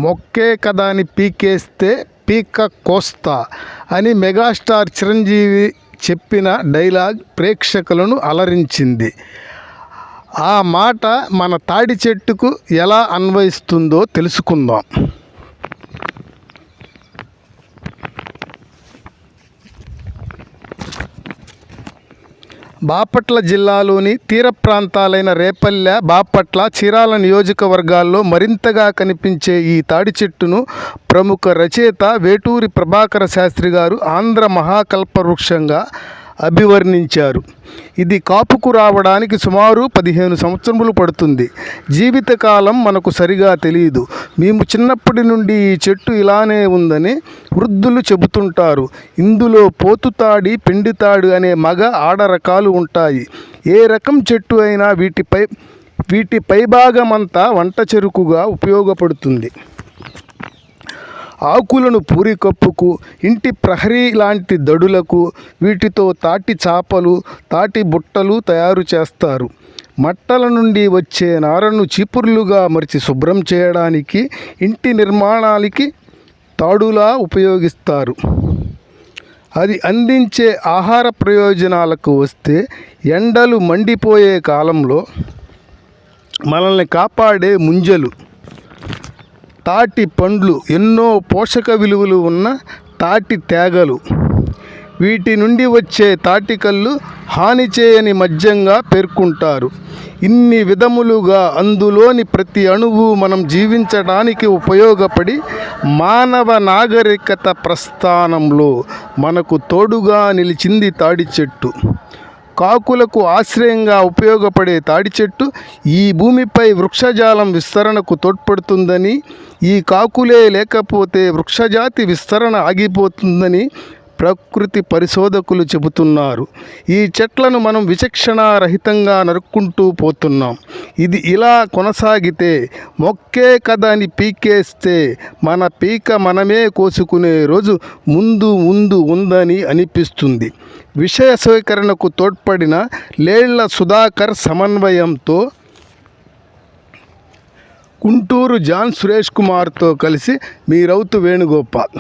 మొక్కే కదా అని పీకేస్తే పీక కోస్తా అని మెగాస్టార్ చిరంజీవి చెప్పిన డైలాగ్ ప్రేక్షకులను అలరించింది. ఆ మాట మన తాడి చెట్టుకు ఎలా అన్వయిస్తుందో తెలుసుకుందాం. బాపట్ల జిల్లాలోని తీర ప్రాంతాలైన రేపల్లె, బాపట్ల, చీరాల నియోజకవర్గాల్లో మరింతగా కనిపించే ఈ తాడి చెట్టును ప్రముఖ రచయిత వేటూరి ప్రభాకర శాస్త్రి గారు ఆంధ్ర మహాకల్పవృక్షంగా అభివర్ణించారు. ఇది కాపుకు రావడానికి సుమారు 15 సంవత్సరములు పడుతుంది. జీవితకాలం మనకు సరిగా తెలియదు. మేము చిన్నప్పటి నుండి ఈ చెట్టు ఇలానే ఉందని వృద్ధులు చెబుతుంటారు. ఇందులో పోతుతాడి, పెండితాడు అనే మగ ఆడ రకాలు ఉంటాయి. ఏ రకం చెట్టు అయినా వీటి పైభాగమంతా వంట చెరుకుగా ఉపయోగపడుతుంది. ఆకులను పూరికప్పుకు, ఇంటి ప్రహరీ లాంటి దడులకు, వీటితో తాటి చాపలు, తాటి బుట్టలు తయారు చేస్తారు. మట్టల నుండి వచ్చే నారను చీపుర్లుగా మరిచి శుభ్రం చేయడానికి, ఇంటి నిర్మాణానికి తాడులా ఉపయోగిస్తారు. అది అందించే ఆహార ప్రయోజనాలకు వస్తే, ఎండలు మండిపోయే కాలంలో మనల్ని కాపాడే ముంజలు, తాటి పండ్లు, ఎన్నో పోషక విలువలు ఉన్న తాటి తేగలు, వీటి నుండి వచ్చే తాటికల్లు హాని చేయని మద్యంగా పేర్కొంటారు. ఇన్ని విధములుగా అందులోని ప్రతి అణువు మనం జీవించడానికి ఉపయోగపడి మానవ నాగరికత ప్రస్థానంలో మనకు తోడుగా నిలిచింది తాడి చెట్టు. కాకులకు ఆశ్రయంగా ఉపయోగపడే తాడి చెట్టు ఈ భూమిపై వృక్షజాలం విస్తరణకు తోడ్పడుతుందని, ఈ కాకులే లేకపోతే వృక్షజాతి విస్తరణ ఆగిపోతుందని ప్రకృతి పరిశోధకులు చెబుతున్నారు. ఈ చెట్లను మనం విచక్షణారహితంగా నరుక్కుంటూ పోతున్నాం. ఇది ఇలా కొనసాగితే మొక్కే కదా అని పీకేస్తే మన పీక మనమే కోసుకునే రోజు ముందు ఉందని అనిపిస్తుంది. విషయ స్వీకరణకు తోడ్పడిన లేళ్ల సుధాకర్ సమన్వయంతో గుంటూరు జాన్ సురేష్ కుమార్తో కలిసి మీ రౌతు వేణుగోపాల్.